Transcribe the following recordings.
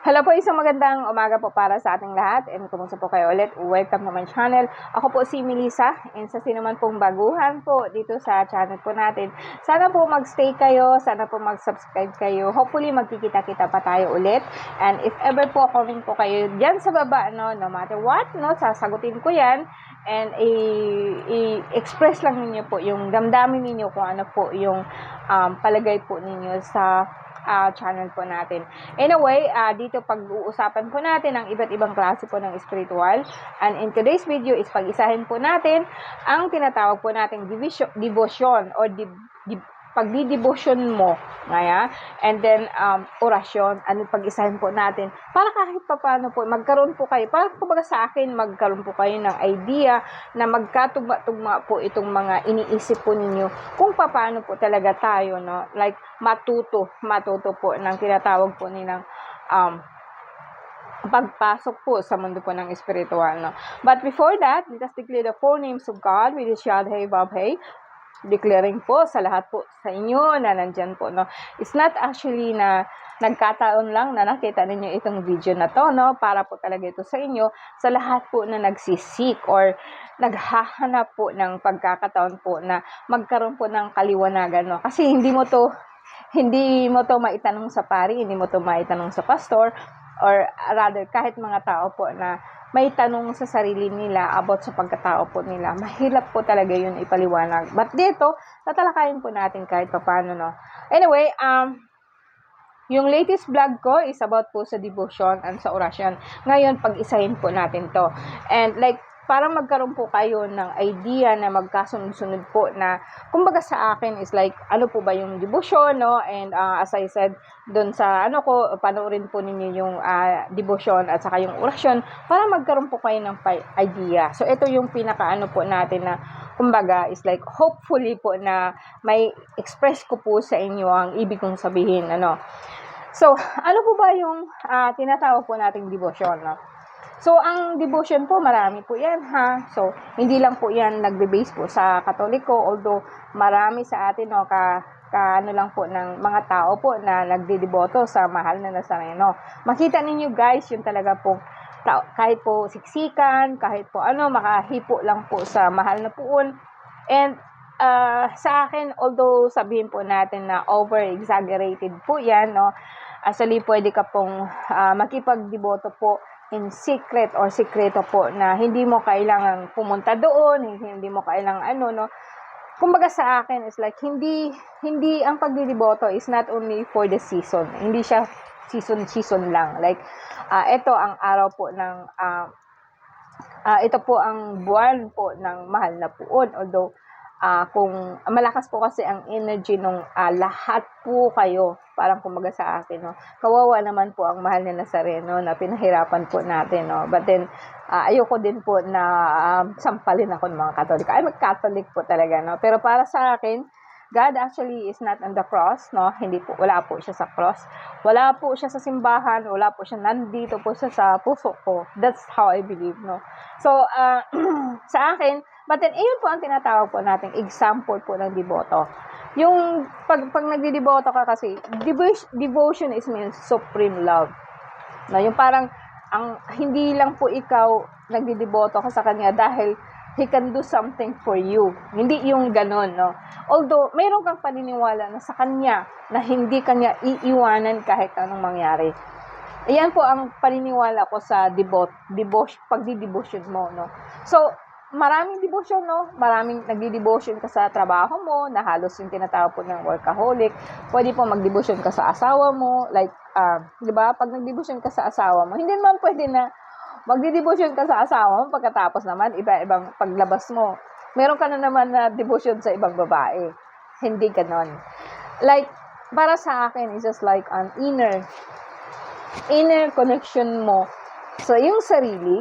Hello po, isang magandang umaga po para sa ating lahat and kumusta po kayo ulit? Welcome to my channel. Ako po si Melissa and sa sino man pong baguhan po dito sa channel po natin. Sana po magstay kayo, sana po mag-subscribe kayo. Hopefully magkikita-kita pa tayo ulit. And if ever po comment po kayo dyan sa baba, no matter what, sasagutin ko yan. And i-express lang ninyo po yung damdamin ninyo kung ano po yung palagay po ninyo sa channel po natin. Anyway, dito pag-uusapan po natin ang iba't ibang klase po ng spiritual. And in today's video is pag-isahin po natin ang tinatawag po nating devotion or pagdidebosyon mo. Ngaya. And then, orasyon. Ano pag-isahin po natin. Para kahit pa paano po, magkaroon po kayo. Para kumbaga sa akin, magkaroon po kayo ng idea na magkatugma-tugma po itong mga iniisip po ninyo kung paano po talaga tayo, no? Like, matuto po ng tinatawag po nilang pagpasok po sa mundo po ng spiritual, no? But before that, let us declare the four names of God, which is Yahweh, Vavhe, declaring po sa lahat po sa inyo na nandyan po, no? It's not actually na nagkataon lang na nakita ninyo itong video na to, no? Para po talaga ito sa inyo, sa lahat po na nagsisik or naghahanap po ng pagkakataon po na magkaroon po ng kaliwanagan, no? Kasi hindi mo to maitanong sa pari, hindi mo to maitanong sa pastor, or rather, kahit mga tao po na may tanong sa sarili nila about sa pagkatao po nila, mahirap po talaga yun ipaliwanag. But dito, tatalakayin po natin kahit paano, no? Anyway, yung latest vlog ko is about po sa devotion and sa orasyon. Ngayon, pag-isahin po natin to. And like, parang magkaroon po kayo ng idea na magkasunod-sunod po na, kumbaga sa akin is like, ano po ba yung devotion, no? And as I said, doon sa panoorin po ninyo yung devotion at saka yung orasyon para magkaroon po kayo ng idea. So, ito yung pinaka-ano po natin na, kumbaga, is like, hopefully po na may express ko po sa inyo ang ibig kong sabihin, ano. So, ano po ba yung tinatawag po nating devotion, no? So, ang devotion po, marami po yan, ha? So, hindi lang po yan nagbe-base po sa Katoliko, although marami sa atin, no, ano lang po ng mga tao po na nagdedeboto sa mahal na Nazareno. Makita ninyo guys, yung talaga po, kahit po siksikan, kahit po makahipo lang po sa mahal na puon. And, sa akin, although sabihin po natin na over-exaggerated po yan, no? Actually, pwede ka pong makipagdeboto po in secret or sikreto po na hindi mo kailangang pumunta doon, hindi mo kailangang no. Kumbaga sa akin is like, hindi ang pagdideboto is not only for the season. Hindi siya season lang. Like, ito ang araw po ng, ito po ang buwan po ng mahal na puon. Although, kung malakas po kasi ang energy nung lahat po kayo, parang kumbaga sa akin, no, kawawa naman po ang mahal na Nazareno na pinahirapan po natin, no. But then, ayoko din po na sampalin ako ng mga Katoliko. I'm a Catholic po talaga, no. Pero para sa akin, God actually is not on the cross, no. Wala po siya sa cross. Wala po siya sa simbahan, wala po siya nandito po siya sa puso ko. That's how I believe, no. So, sa akin, but then, iyon po ang tinatawag po nating example po ng deboto. Yung pag nagdideboto ka kasi, devotion is means supreme love. No, yung parang hindi lang po ikaw nagdideboto ka sa kanya dahil he can do something for you. Hindi yung ganon, no. Although mayroon kang paniniwala na sa kanya na hindi kanya iiwanan kahit anong mangyari. Ayan po ang paniniwala ko sa pagdidebosyon mo, no. So, maraming devotion, no? Maraming nagdi-devotion ka sa trabaho mo, na halos yung tinatawag po ng workaholic. Pwede po mag-devotion ka sa asawa mo. Like, di ba? Pag nag-devotion ka sa asawa mo, hindi naman pwede na magdi-devotion ka sa asawa mo, pagkatapos naman, iba-ibang paglabas mo. Meron ka na naman na devotion sa ibang babae. Hindi ganon. Like, para sa akin, it's just like an inner connection mo sa iyong sarili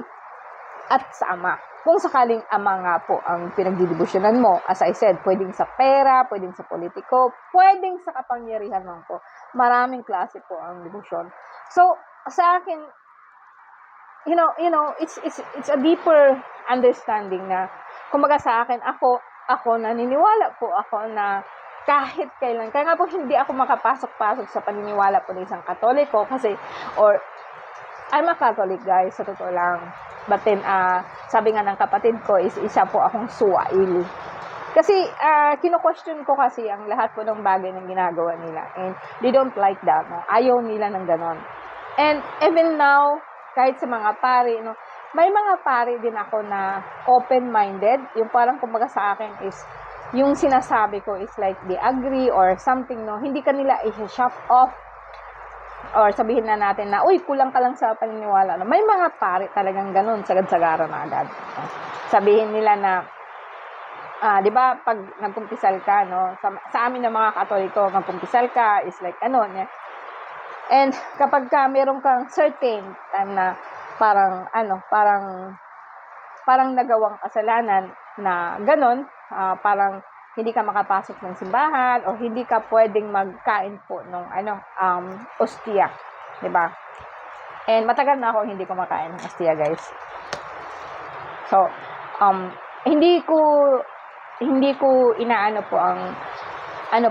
at sa Ama. Kung sakaling Ama nga po ang pinagdidebosyonan mo, as I said, pwedeng sa pera, pwedeng sa politiko, pwedeng sa kapangyarihan mo po. Maraming klase po ang debosyon. So, sa akin, you know, it's a deeper understanding na, kumbaga sa akin, ako naniniwala po ako na kahit kailan. Kaya nga po hindi ako makapasok-pasok sa paniniwala po ng isang Katoliko kasi, or I'm a Catholic, guys, sa totoo lang. But then, sabi nga ng kapatid ko is isa po akong suwaili. Kasi, kino-question ko kasi ang lahat po ng bagay na ginagawa nila. And they don't like that, no? Ayaw nila ng ganon. And even now, kahit sa mga pari, no? May mga pari din ako na open-minded. Yung parang kumbaga sa akin is, yung sinasabi ko is like they agree or something, no? Hindi kanila i-shut off or sabihin na natin na, uy, kulang ka lang sa paniniwala. No? May mga pari talagang ganun, sagad-sagaran na agad. No? Sabihin nila na, di ba, pag nagkumpisal ka, no? Sa amin ng mga Katoliko, magkumpisal ka is like, niya. And kapag meron kang certain time na parang nagawang kasalanan na ganon, parang hindi ka makapasok ng simbahan o hindi ka pwedeng magkain po ng ostia, 'di ba? And matagal na ako hindi kumakain ng ostia, guys. So, hindi ko inaano po ang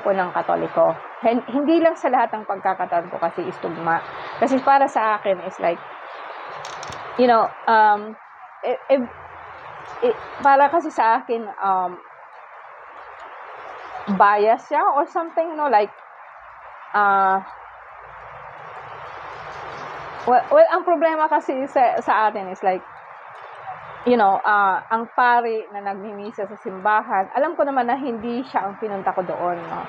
po ng Katoliko. Hindi lang sa lahat ng pagkakataon ko kasi istugma. Kasi para sa akin is like, para kasi sa akin, bias siya or something, no? Like, well, ang problema kasi sa atin is like, ang pari na nagmimisa sa simbahan, alam ko naman na hindi siya ang pinunta ko doon, no?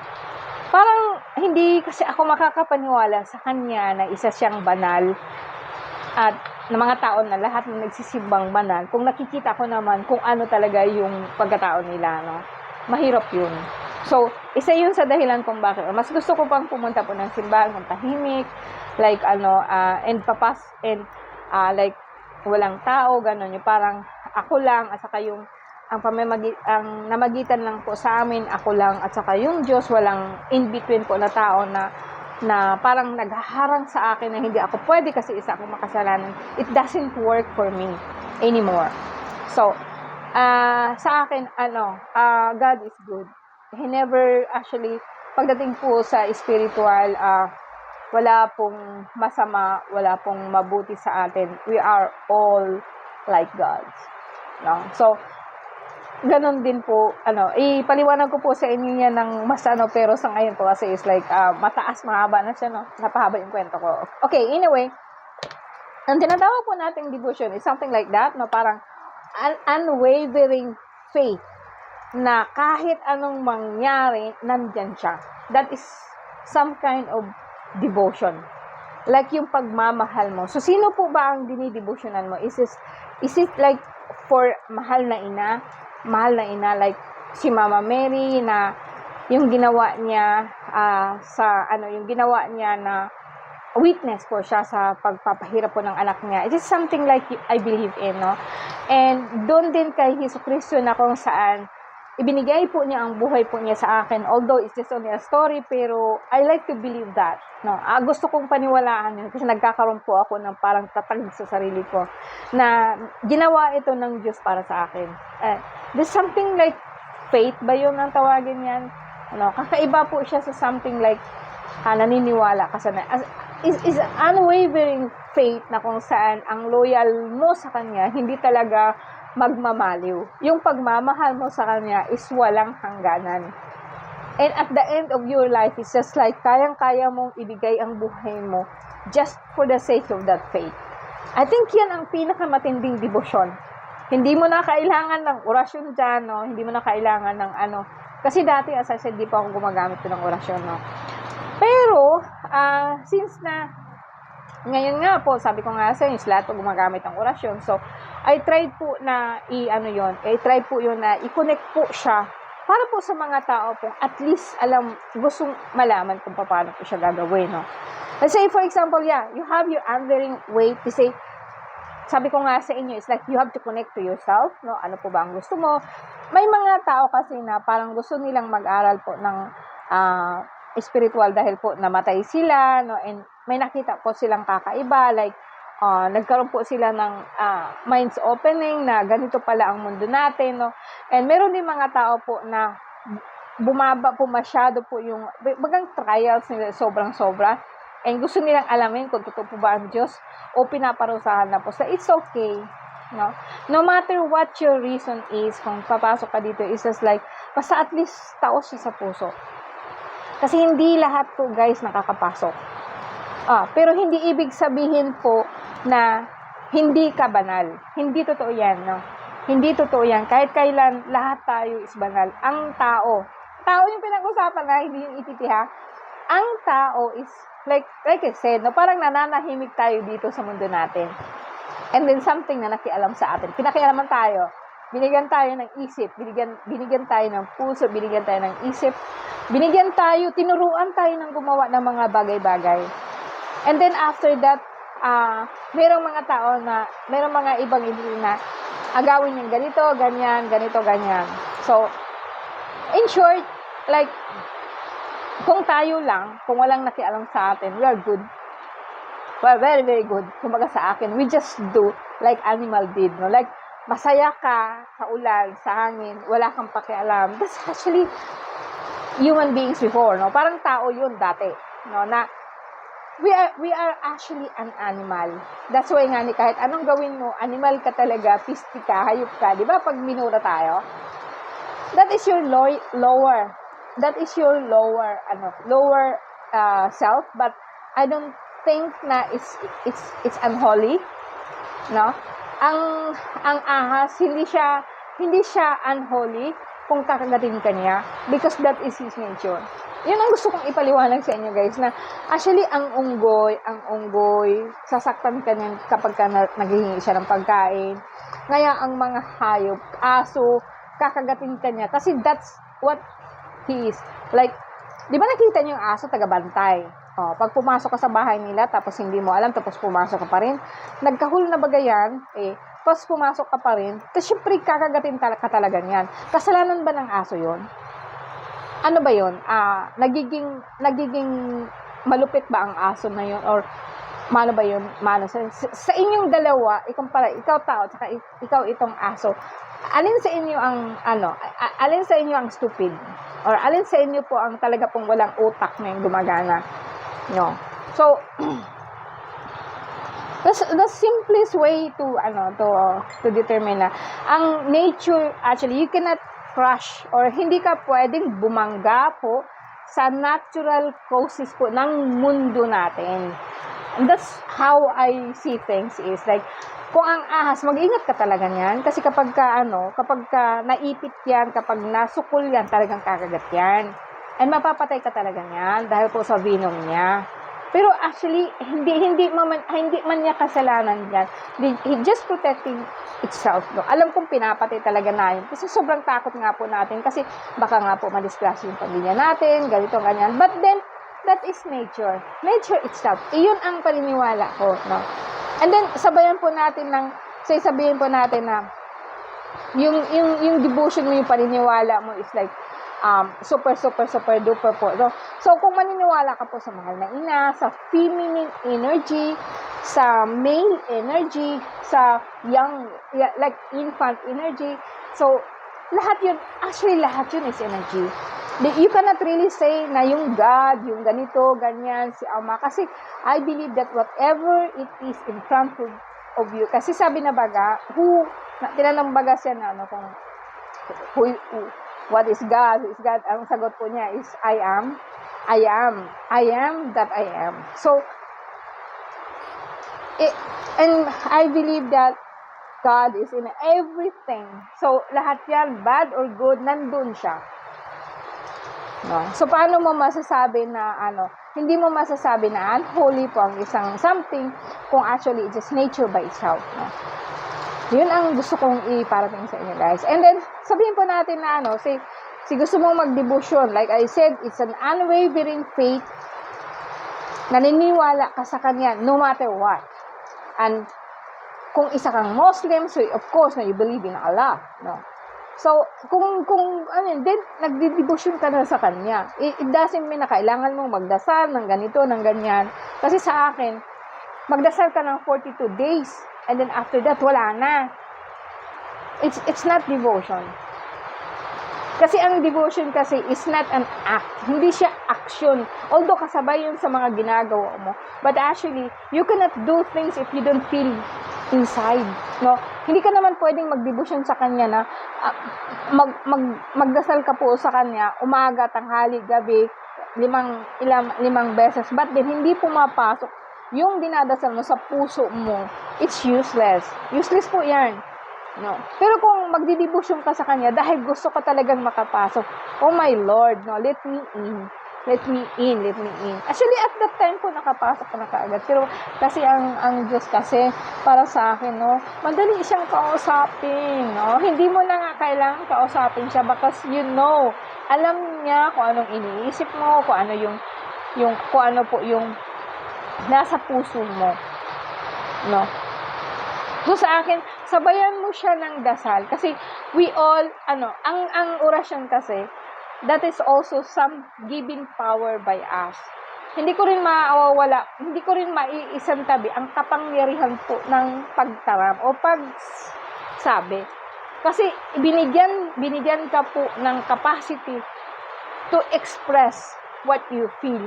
Parang hindi kasi ako makakapaniwala sa kanya na isa siyang banal at ng mga tao na lahat ng nagsisimbang banal, kung nakikita ko naman kung ano talaga yung pagkatao nila, no? Mahirap yun. So, isa yun sa dahilan kung bakit. Mas gusto ko pang pumunta po ng simbahan, ng tahimik, like, like, walang tao, gano'n. Yung parang ako lang, at saka yung, ang namagitan lang po sa amin, ako lang, at saka yung Diyos, walang in-between po na tao na parang naghaharang sa akin na hindi ako pwede kasi isa akong makasalanan. It doesn't work for me anymore. So, sa akin, God is good. He never actually, pagdating po sa spiritual, wala pong masama, wala pong mabuti sa atin. We are all like gods. No? So, ganun din po, ipaliwanag ko po sa inyo yan ng mas pero sa ngayon po kasi is like, mataas, mahaba na siya, no? Napahaba yung kwento ko. Okay, anyway, ang tinatawag po nating devotion is something like that, no? Parang unwavering faith na kahit anong mangyari, nandyan siya. That is some kind of devotion. Like yung pagmamahal mo. So, sino po ba ang dinidevotionan mo? Is it like for mahal na ina, like si Mama Mary na yung ginawa niya yung ginawa niya na witness po siya sa pagpapahirap po ng anak niya. It is something like I believe in, no? And doon din kay Jesucristo na kung saan ibinigay po niya ang buhay po niya sa akin. Although it's just only a story, pero I like to believe that, no? Gusto kong paniwalaan yun kasi nagkakaroon po ako ng parang tatag sa sarili ko na ginawa ito ng Diyos para sa akin. There's something like faith ba yun ang tawagin yan? Kakaiba po siya sa something like naniniwala ka sa is unwavering faith na kung saan ang loyal mo sa Kanya hindi talaga magmamaliw. Yung pagmamahal mo sa Kanya is walang hangganan. And at the end of your life, it's just like kayang-kaya mong ibigay ang buhay mo just for the sake of that faith. I think yan ang pinakamatinding devotion. Hindi mo na kailangan ng orasyon dyan, no? Hindi mo na kailangan ng Kasi dati, as I said, di pa ako gumagamit ko ng orasyon, no? Pero, since na ngayon nga po, sabi ko nga sa inyo, lahat po gumagamit ng orasyon. So, I tried po na i-try po yun na i-connect po siya para po sa mga tao po, at least gustong malaman kung paano po siya gagawin, no? Let's say, for example, you have your unwavering way to say, sabi ko nga sa inyo, it's like you have to connect to yourself, no? Ano po ba ang gusto mo? May mga tao kasi na parang gusto nilang mag-aral po ng spiritual dahil po namatay sila, no? And may nakita po silang kakaiba, like nagkaroon po sila ng minds opening na ganito pala ang mundo natin, no? And meron din mga tao po na bumaba po masyado po yung bagang trials nila, sobrang-sobra. and gusto nilang alamin kung totoo po ba ang Diyos o pinaparusahan na po. So, it's okay. No? No matter what your reason is, kung papasok ka dito, is just like, basta at least taos siya sa puso. Kasi hindi lahat po, guys, nakakapasok. Pero hindi ibig sabihin po na hindi ka banal. Hindi totoo yan, no? Hindi totoo yan. Kahit kailan, lahat tayo is banal. Ang tao yung pinag-usapan na, hindi yung ititiha. Ang tao is, like I said, no, parang nananahimik tayo dito sa mundo natin. And then something na nakialam sa atin. Pinakialaman tayo. Binigyan tayo ng isip. Binigyan tayo ng puso. Binigyan tayo ng isip. Binigyan tayo, tinuruan tayo ng gumawa ng mga bagay-bagay. And then after that, mayroong mga tao na, mayroong mga ibang hindi na agawin yung ganito, ganyan, ganito, ganyan. So, in short, like, kung tayo lang, kung walang nakialam sa atin, we are good. Well, very, very good. Kumbaga sa akin, we just do like animal did, no? Like, masaya ka sa ulan, sa hangin, wala kang pakialam. That's actually human beings before, no? Parang tao yun dati, no? Na, we are actually an animal. That's why nga ni kahit anong gawin mo, animal ka talaga, pisti ka, hayop ka. Di ba? Pag minura tayo, that is your lower self, but I don't think na it's unholy, no? Ang ahas hindi siya unholy kung kakagatin ka niya, because that is his nature. Yun ang gusto kong ipaliwanag sa inyo, guys, na actually ang unggoy sasaktan ka niyan kapag naghihingi siya ng pagkain. Ngaya ang mga hayop, aso, kakagatin ka niya kasi that's what he is. Like, di ba nakita niyo yung aso, taga-bantay? Pag pumasok ka sa bahay nila, tapos hindi mo alam, tapos pumasok ka pa rin, nagkahul na bagayan, tapos pumasok ka pa rin, tapos syempre kakagatin ka talaga niyan. Kasalanan ba ng aso yon? Ano ba yon? Nagiging malupit ba ang aso na yon? Or mano ba yun? Sa inyong dalawa, ikaw tao, tsaka ikaw itong aso, alin sa inyo ang stupid? Or alin sa inyo po ang talaga pong walang utak na yung gumagana? No. So, the simplest way to determine na ang nature, actually, you cannot crush or hindi ka pwedeng bumangga po sa natural causes po ng mundo natin. And that's how I see things is like, kung ang ahas, mag-ingat ka talaga niyan. Kasi kapag naipit yan, kapag nasukol yan, talagang kakagat yan. And mapapatay ka talaga niyan dahil po sa venom niya. Pero actually, hindi man niya kasalanan yan. He just protecting itself. No? Alam kong pinapatay talaga na yun. Kasi sobrang takot nga po natin. Kasi baka nga po madisgrasya yung pamilya natin, ganito, ganyan. But then, that is nature. Nature itself. Iyon ang paniniwala ko. No? And then, sabihin po natin na yung devotion mo, yung paniniwala mo is like, super duper po. So, kung maniniwala ka po sa mahal na ina, sa feminine energy, sa male energy, sa young, like infant energy, so, lahat yun is energy. You cannot really say na yung God, yung ganito, ganyan, si Ama, kasi I believe that whatever it is in front of you, kasi sabi na baga, tinanong baga siya na, what is God? Who is God? Ang sagot po niya is, I am that I am. So, and I believe that God is in everything. So, lahat yan, bad or good, nandun siya. No? So, paano mo masasabi na, hindi mo masasabi na unholy po ang isang something kung actually it's just nature by itself. No? Yun ang gusto kong iparating sa inyo, guys. And then, sabihin po natin na, si gusto mong mag-devotion. Like I said, it's an unwavering faith. Naniniwala ka sa Kanya no matter what. And, kung isa kang Muslim, so of course, you believe in Allah. No? So, kung then, nagdi-devotion ka na sa Kanya. It doesn't mean na kailangan mong magdasal ng ganito, ng ganyan. Kasi sa akin, magdasal ka ng 42 days. And then after that, wala na. It's not devotion. Kasi ang devotion kasi is not an act. Hindi siya action. Although kasabay yun sa mga ginagawa mo. But actually, you cannot do things if you don't feel inside. No? Hindi ka naman pwedeng mag-devotion sa Kanya na magdasal ka po sa Kanya, umaga, tanghali, gabi, limang beses. But then, hindi pumapasok yung dinadasal mo sa puso mo. It's useless. Useless po yan. No. Pero kung magdidibusyon ka sa Kanya dahil gusto ka talagang makapasok, oh my Lord, no, let me in. Let me in. Actually, at that time po, nakapasok ka na kaagad. Pero kasi ang Diyos kasi, para sa akin, no, madali siyang kausapin, no. Hindi mo na nga kailangan kausapin siya because you know, alam niya kung anong iniisip mo, kung ano kung ano po yung nasa puso mo, no. So sa akin, sabayan mo siya ng dasal kasi we all ang orasyon kasi, that is also some giving power by us. Hindi ko rin maiisantabi ang kapangyarihan po ng pagtaram o pagsabi. Kasi binigyan ka po ng capacity to express what you feel.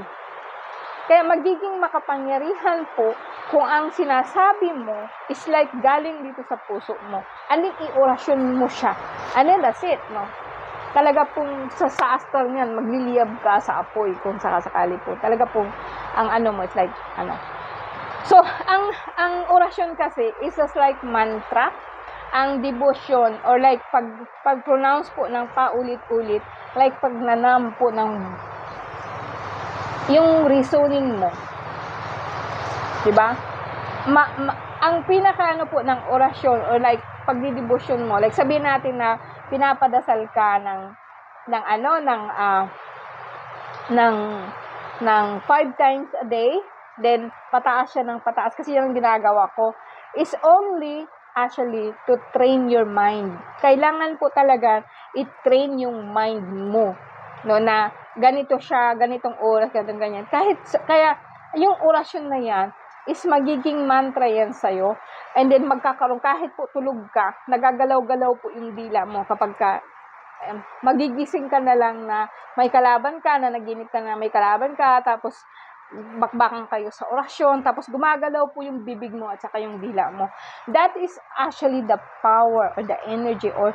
Kaya magiging makapangyarihan po kung ang sinasabi mo is like galing dito sa puso mo. Aling i-orasyon mo siya. And then that's it, no? Talaga pong sa astral niyan, magliliyab ka sa apoy kung sakasakali po. Talaga pong ang mo, it's like, So, ang orasyon kasi is just like mantra. Ang devotion or like pag-pronounce po ng paulit-ulit, like pag nanam po ng yung reasoning mo. Diba? Ang pinaka po ng orasyon or like pagdidibusyon mo, like sabihin natin na pinapadasal ka ng 5 times a day, then pataas siya ng pataas kasi yan ang ginagawa ko, is only actually to train your mind. Kailangan po talaga i-train yung mind mo, no, na ganito siya, ganitong oras, ganyan. Kaya yung orasyon na yan is magiging mantra yan sa'yo. And then magkakaroon, kahit po tulog ka, nagagalaw-galaw po yung dila mo kapag magigising ka na lang na may kalaban ka, na naginip ka na may kalaban ka, tapos bakbakan kayo sa orasyon, tapos gumagalaw po yung bibig mo at saka yung dila mo. That is actually the power or the energy or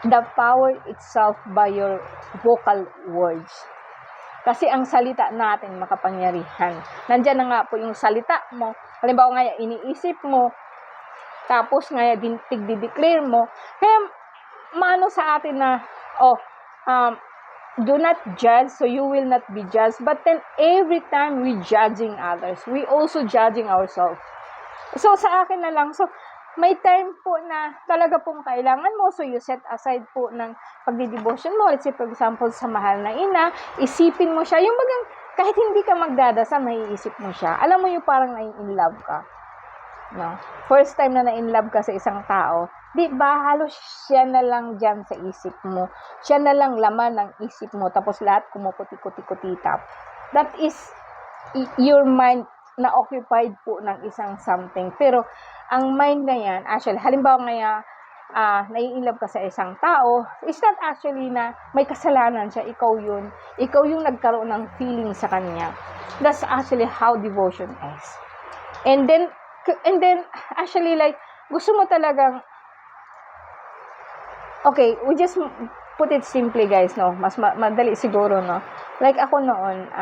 the power itself by your vocal words. Kasi ang salita natin makapangyarihan. Nandiyan na nga po yung salita mo. Halimbawa nga iniisip mo, tapos nga tigdi-declare mo. Kaya maano sa atin na, do not judge so you will not be judged. But then every time we judging others, we also judging ourselves. So sa akin na lang, so may time po na talaga pong kailangan mo, so you set aside po ng pagdidevotion mo. Let's say for example sa mahal na ina, isipin mo siya, yung bagang kahit hindi ka magdadasal, naiisip mo siya. Alam mo yung parang na-in love ka, no? First time na na-in love ka sa isang tao, di ba halos siya na lang dyan sa isip mo, siya na lang laman ng isip mo, tapos lahat kumukuti-kuti-kutitap. That is your mind na occupied po ng isang something. Pero ang mind na yan, actually, halimbawa nga nai-inlove ka sa isang tao, it's not actually na may kasalanan siya, ikaw yung nagkaroon ng feeling sa kanya. That's actually how devotion is. And then actually like, gusto mo talagang, okay, we just put it simply guys, no? Mas madali siguro, no? Like ako noon,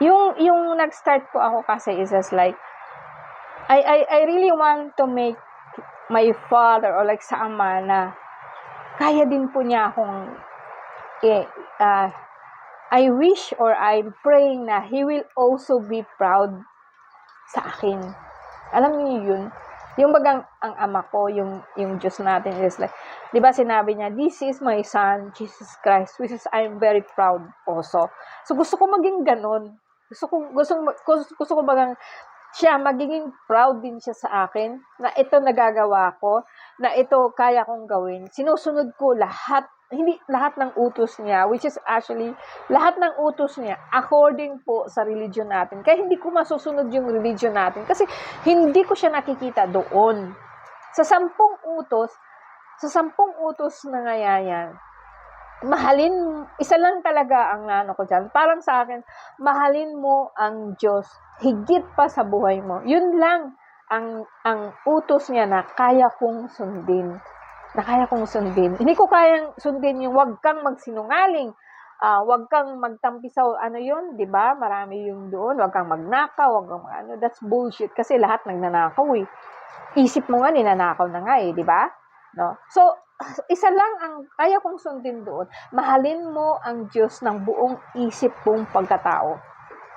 yung nag-start po ako kasi is just like, I really want to make my father or like sa ama na kaya din po niya akong I wish or I'm praying na he will also be proud sa akin. Alam niyo yun? Yung bagang ang ama ko, yung Diyos natin is like, di ba sinabi niya, this is my son, Jesus Christ, which is I'm very proud also. So gusto ko maging ganun. Gusto ko bagang siya, magiging proud din siya sa akin na ito nagagawa ko, na ito kaya kong gawin. Sinusunod ko hindi lahat ng utos niya, which is actually, lahat ng utos niya, according po sa religion natin. Kaya hindi ko masusunod yung religion natin, kasi hindi ko siya nakikita doon. Sa 10 utos, Sa 10 utos na nga yan, isa lang talaga ang nano ko dyan. Parang sa akin, mahalin mo ang Diyos higit pa sa buhay mo. Yun lang ang utos niya na kaya kong sundin. Hindi ko kayang sundin yung wag kang magsinungaling. Wag kang magtampisaw, ano yun, 'di ba? Marami yung doon, wag kang magnakaw, wag kang that's bullshit kasi lahat nagnanakaw eh. Isip mo nga ninanakaw na nga eh, 'di ba? No? So, isa lang ang kaya kong sundin doon. Mahalin mo ang Diyos ng buong isip mong pagkatao.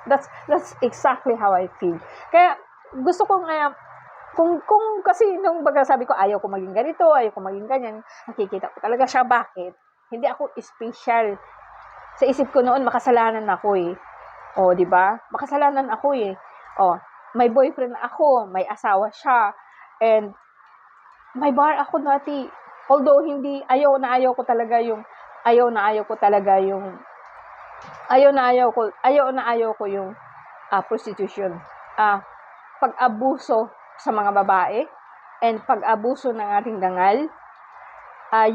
That's exactly how I feel. Kaya gusto ko nga kung kasi nung baga sabi ko ayaw ko maging ganito, ayaw ko maging ganyan, nakikita ko talaga siya bakit. Hindi ako special. Sa isip ko noon makasalanan ako eh. Oh, 'di ba? Makasalanan ako eh. Oh, may boyfriend ako, may asawa siya, and may bar ako dati. Although hindi ayaw na ayaw ko talaga yung prostitution. Pag-abuso sa mga babae and pag-abuso ng ating dangal.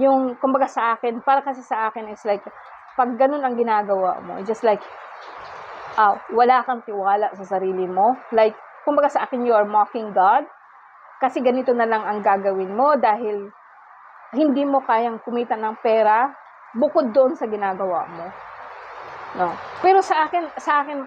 Yung kumbaga sa akin, para kasi sa akin is like pag ganun ang ginagawa mo, just like wala kang tiwala sa sarili mo. Like kumbaga sa akin, you are mocking God. Kasi ganito na lang ang gagawin mo dahil hindi mo kayang kumita ng pera bukod doon sa ginagawa mo. No. Pero sa akin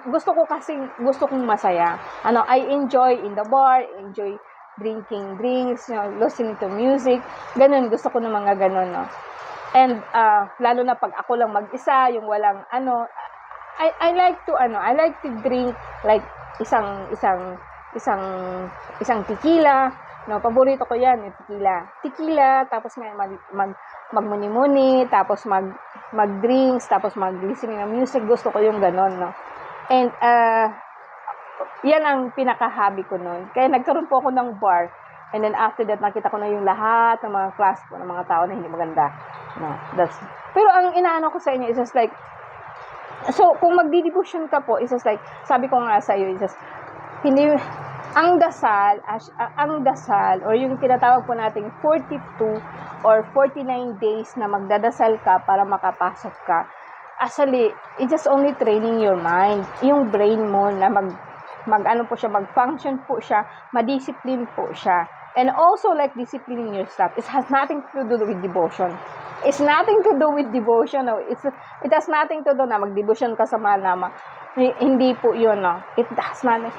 gusto kong masaya. I enjoy in the bar, enjoy drinking drinks, listening to music. Ganun, gusto ko ng mga ganun, no. And lalo na pag ako lang mag-isa, yung walang I like to drink like isang tequila. No, paborito ko 'yan, yung tequila, tapos magmuni-muni, tapos mag-drinks, tapos mag-listening ng music. Gusto ko yung ganon, no. And yan ang pinaka-hobby ko noon. Kaya nagkaroon po ako ng bar. And then after that, nakita ko na yung lahat ng mga class ko, ng mga tao na hindi maganda. No, pero ang inaano ko sa inyo is just like, so kung magdi-devotion ka po, is just like, sabi ko nga sa iyo, is just, hindi, ang dasal, or yung tinatawag po nating 42 or 49 days na magdadasal ka para makapasok ka, actually, it's just only training your mind. Yung brain mo na mag-function po siya, madiscipline po siya. And also, like disciplining yourself, it has nothing to do with devotion. It's nothing to do with devotion. No? It has nothing to do na mag-devotion ka sa manama. Hindi po yun, no. It has nothing.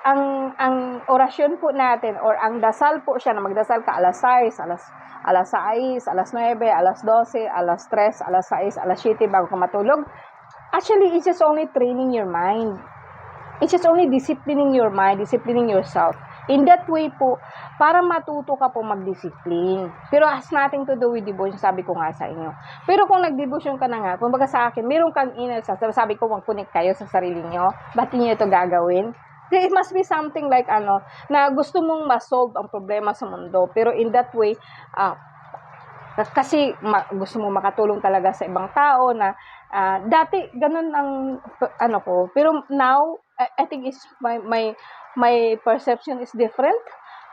Ang orasyon po natin or ang dasal po siya na magdasal ka alas 6, alas 6, alas 9, alas 12, alas 3, alas 6, alas 7 bago ka matulog. Actually, it's just only training your mind. It's just only disciplining your mind, disciplining yourself. In that way po, para matuto ka po mag-discipline. Pero has nothing to do with devotion, sabi ko nga sa inyo. Pero kung nag-devotion ka na nga, kumbaga sa akin, meron kang inner self, sabi ko, mag-connect kayo sa sarili nyo, ba't niyo ito gagawin? It must be something like, na gusto mong ma-solve ang problema sa mundo. Pero in that way, kasi gusto mo makatulong talaga sa ibang tao na, dati, ganun ang, ko. Pero now, I think it's my perception is different.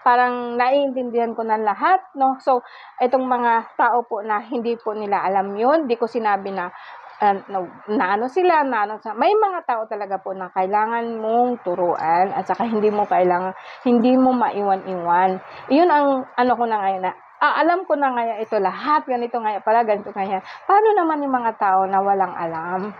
Parang naiintindihan ko na lahat, no? So, itong mga tao po na hindi po nila alam yun, di ko sinabi na may mga tao talaga po na kailangan mong turuan at saka hindi mo maiwan-iwan. Iyon ang ko na ngayon na, alam ko na ngayon ito lahat, ganito ngayon pala, ganito ngayon. Paano naman yung mga tao na walang alam?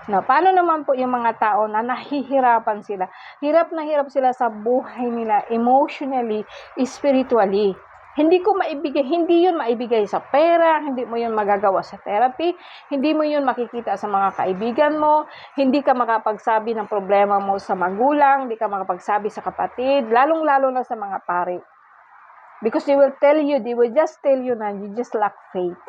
No, paano naman po yung mga tao na nahihirapan sila? Hirap na hirap sila sa buhay nila, emotionally, spiritually. Hindi yun maibigay sa pera, hindi mo yun magagawa sa therapy, hindi mo yun makikita sa mga kaibigan mo, hindi ka makapagsabi ng problema mo sa magulang, hindi ka makapagsabi sa kapatid, lalong-lalo na sa mga pari. Because they will just tell you na you just lack faith.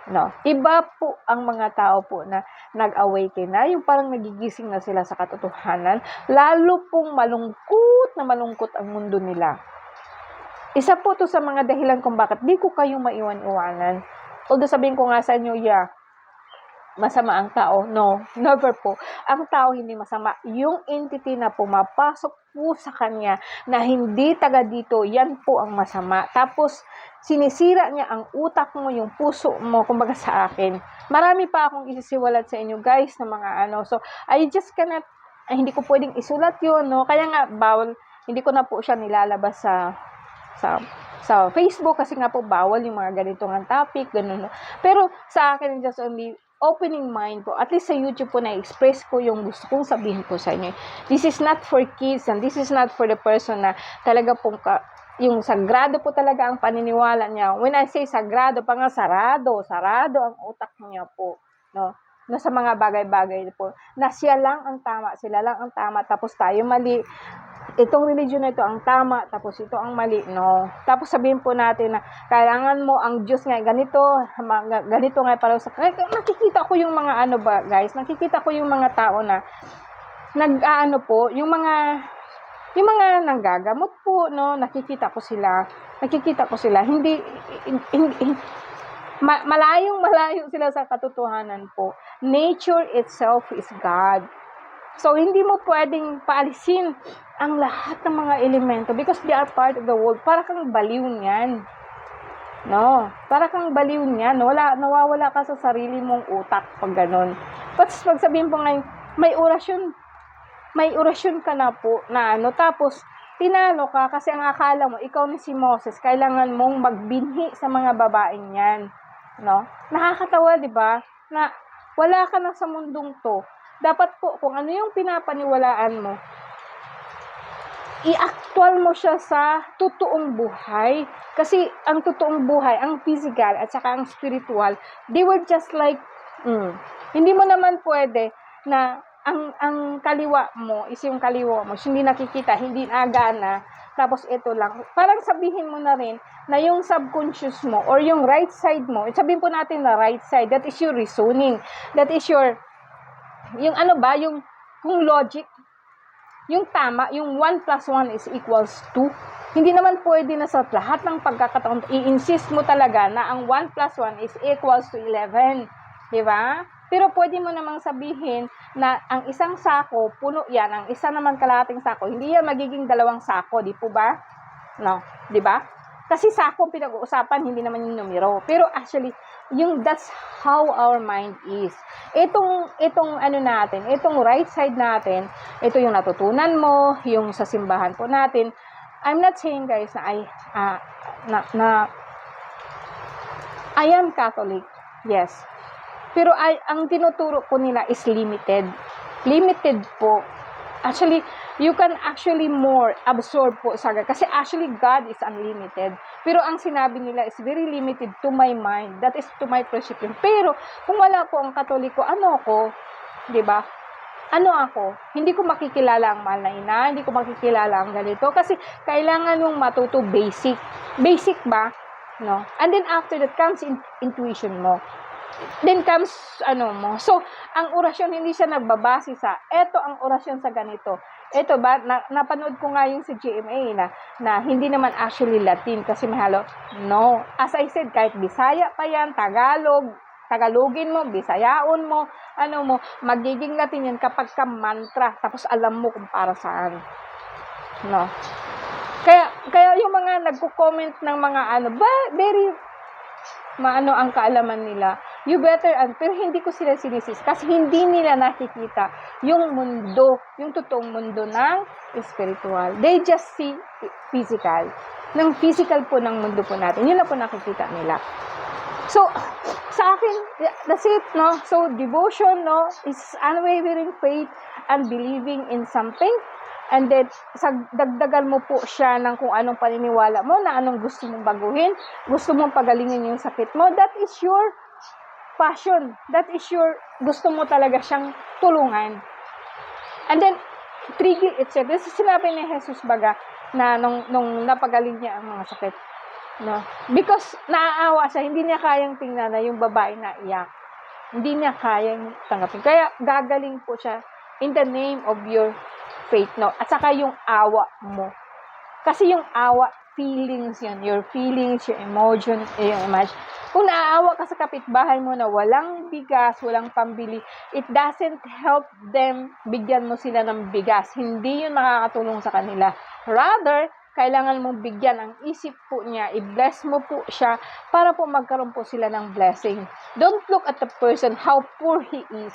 No, iba po ang mga tao po na nag-awaken na, yung parang nagigising na sila sa katotohanan, lalo pong malungkot ang mundo nila. Isa po to sa mga dahilan kung bakit di ko kayo maiwan-iwanan. Although sabihin ko nga sa inyo, masama ang tao. No, never po. Ang tao hindi masama. Yung entity na pumapasok po sa kanya na hindi taga dito, yan po ang masama. Tapos, sinisira niya ang utak mo, yung puso mo, kumbaga sa akin. Marami pa akong isisiwalat sa inyo, guys, na mga ano. So, I just cannot, hindi ko pwedeng isulat yun, no? Kaya nga, bawal, hindi ko na po siya nilalabas sa Facebook kasi nga po bawal yung mga ganitong topic, ganun. Pero sa akin, just only opening mind po. At least sa YouTube po na-express ko yung gusto kong sabihin po sa inyo. This is not for kids and this is not for the person na talaga pong yung sagrado po talaga ang paniniwala niya. When I say sagrado, pa nga sarado ang utak niya po. No? No, sa mga bagay-bagay po. Na siya lang ang tama, sila lang ang tama, tapos tayo mali. Itong religion na ito ang tama, tapos ito ang mali, no? Tapos sabihin po natin na kailangan mo ang Diyos nga ganito nga para sa nakikita ko yung mga ano ba, guys, nakikita ko yung mga tao na nag-aano po, yung mga nanggagamot po, no? Nakikita ko sila, hindi malayo sila sa katotohanan po. Nature itself is God. So, hindi mo pwedeng paalisin ang lahat ng mga elemento because they are part of the world. Para kang baliw niyan. No? Para kang baliw niyan. Nawawala ka sa sarili mong utak pag ganun. Pag sabihin po ngayon, may orasyon ka na po na ano. Tapos, tinalo ka kasi ang akala mo, ikaw ni si Moses, kailangan mong magbinhi sa mga babaeng yan. No? Nakakatawa, di ba? Na wala ka na sa mundong to. Dapat po, kung ano yung pinapaniwalaan mo, i-actual mo siya sa totoong buhay. Kasi ang totoong buhay, ang physical at saka ang spiritual, they were just like, hindi mo naman pwede na ang kaliwa mo is yung kaliwa mo, hindi nakikita, hindi nagana, tapos ito lang. Parang sabihin mo na rin na yung subconscious mo or yung right side mo, sabihin po natin na right side, that is your reasoning, that is your yung ano ba, yung logic, yung tama, yung 1 plus 1 is equals 2. Hindi naman pwede na sa lahat ng pagkakataon, i-insist mo talaga na ang 1 plus 1 is equals to 11. Diba? Pero pwede mo namang sabihin na ang isang sako, puno yan, ang isa naman kalahating sako, hindi yan magiging 2 sako, di po ba? No, di ba? Kasi sako pinag-uusapan, hindi naman yung numero. Pero actually, that's how our mind is. Itong ano natin, itong right side natin, ito yung natutunan mo, yung sa simbahan po natin. I'm not saying, guys, na I am Catholic. Yes. Pero ang tinuturo ko nila is limited. Limited po. Actually, you can actually more absorb po sa God. Kasi actually, God is unlimited. Pero ang sinabi nila is very limited to my mind. That is to my perception. Pero, kung wala po ang Katoliko, ano ako? Diba? Ano ako? Hindi ko makikilala ang mahal na ina. Hindi ko makikilala ang ganito. Kasi, kailangan mong matuto basic. Basic ba? No? And then, after that comes intuition mo. Then comes, mo. So, ang orasyon, hindi siya nagbabase sa, eto ang orasyon sa ganito. Eto ba, napanood ko nga yung si GMA na hindi naman actually Latin kasi mahalo. No. As I said, kahit Bisaya pa yan, Tagalogin mo, Bisayaon mo, magiging Latin yan kapag ka mantra, tapos alam mo kung para saan. No. Kaya yung mga nagko-comment ng mga very ang kaalaman nila, you better, pero hindi ko sila sinisis kasi hindi nila nakikita yung mundo, yung totoong mundo ng spiritual. They just see physical. Ng physical po ng mundo po natin, yun na po nakikita nila. So, sa akin, that's it, no? So, devotion, no, is unwavering faith and believing in something. And then, dagdagan mo po siya ng kung anong paniniwala mo, na anong gusto mong baguhin, gusto mong pagalingin yung sakit mo. That is your passion. That is your, gusto mo talaga siyang tulungan. And then, trigger itself. This is sinabi ni Jesus baga, na nung napagaling niya ang mga sakit. No? Because, naaawa siya, hindi niya kayang tingnan na yung babae na iyak. Hindi niya kayang tanggapin. Kaya, gagaling po siya in the name of your faith, no? At saka yung awa mo. Kasi yung awa, feelings yun. Your feelings, your emotion, yung imagine. Kung naaawa ka sa kapitbahay mo na walang bigas, walang pambili, it doesn't help them, bigyan mo sila ng bigas. Hindi yun makakatulong sa kanila. Rather, kailangan mong bigyan ang isip po niya, i-bless mo po siya para po magkaroon po sila ng blessing. Don't look at the person, how poor he is.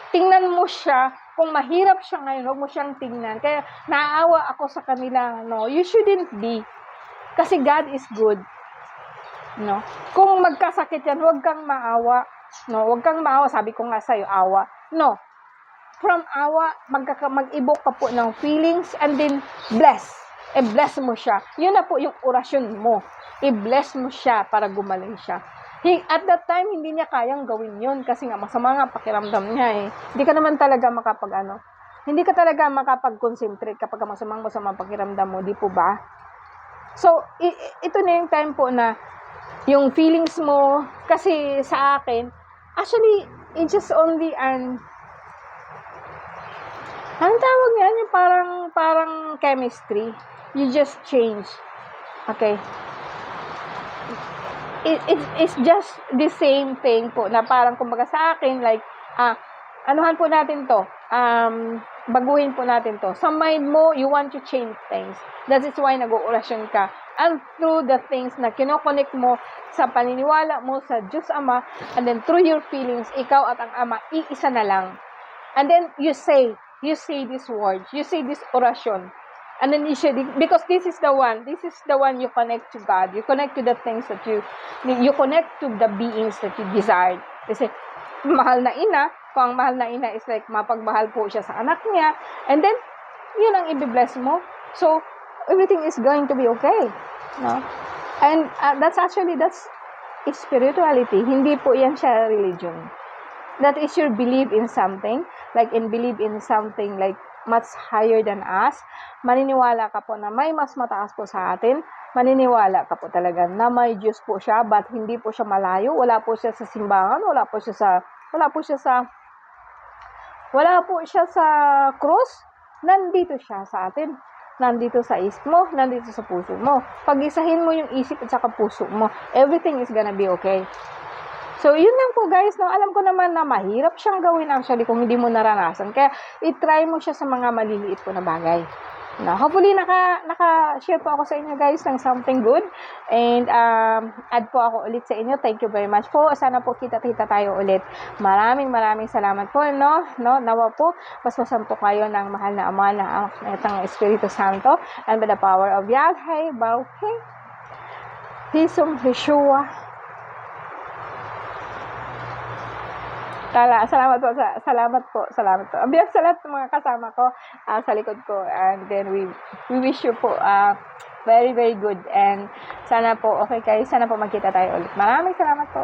Tingnan mo siya, kung mahirap siya ngayon, huwag mo siyang tingnan. Kaya naaawa ako sa kanila, no, you shouldn't be. Kasi God is good. No? Kung magkasakit yan, huwag kang maawa. No, huwag kang maawa. Sabi ko nga sa'yo, awa. No. From awa, mag-ibok ka po ng feelings and then bless. I-bless mo siya. Yun na po yung orasyon mo. I-bless mo siya para gumaling siya. At that time, hindi niya kayang gawin yun kasi nga masama nga pakiramdam niya eh. Hindi ka naman talaga hindi ka talaga makapag-concentrate kapag masamang pakiramdam mo, di po ba? So, ito na yung time po na yung feelings mo, kasi sa akin, actually, it's just only anong tawag yan? Yung parang chemistry. You just change. Okay? It's just the same thing po, na parang kumbaga sa akin, like, anuhan po natin to, baguhin po natin to. Sa mind mo, you want to change things. That is why nag-oorasyon ka. And through the things na kinoconnect mo sa paniniwala mo sa Diyos Ama, and then through your feelings, ikaw at ang Ama, iisa na lang. And then you say these words, you say this orasyon. And then you should, because this is the one you connect to God. You connect to the things that you connect to the beings that you desire. Kasi, mahal na ina, kung ang mahal na ina is like, mapagmahal po siya sa anak niya, and then, yun ang i-bless mo. So, everything is going to be okay. No? And that's spirituality. Hindi po yan siya religion. That is your belief in something, like believe in something like much higher than us. Maniniwala ka po na may mas mataas po sa atin. Maniniwala ka po talaga na may Diyos po siya, but hindi po siya malayo. Wala po siya sa simbahan, wala po siya sa cross. Nandito siya sa atin. Nandito sa isip mo, nandito sa puso mo. Pag-isahin mo yung isip at saka puso mo, everything is gonna be okay. So, yun lang po guys, no? Alam ko naman na mahirap siyang gawin actually kung hindi mo naranasan. Kaya, i-try mo siya sa mga maliliit po na bagay. No? Hopefully, naka-share po ako sa inyo guys ng something good. And, add po ako ulit sa inyo. Thank you very much po. Sana po kita-kita tayo ulit. Maraming salamat po, no? Nawa po, paspasan po kayo ng mahal na Ama na ang Espiritu Santo. And by the power of Yahweh, Bauhe, Hisum, Yeshua, salamat po. Biyak sa lahat ng mga kasama ko sa likod ko. And then we wish you po very good. And sana po okay kayo. Sana po magkita tayo ulit. Maraming salamat po.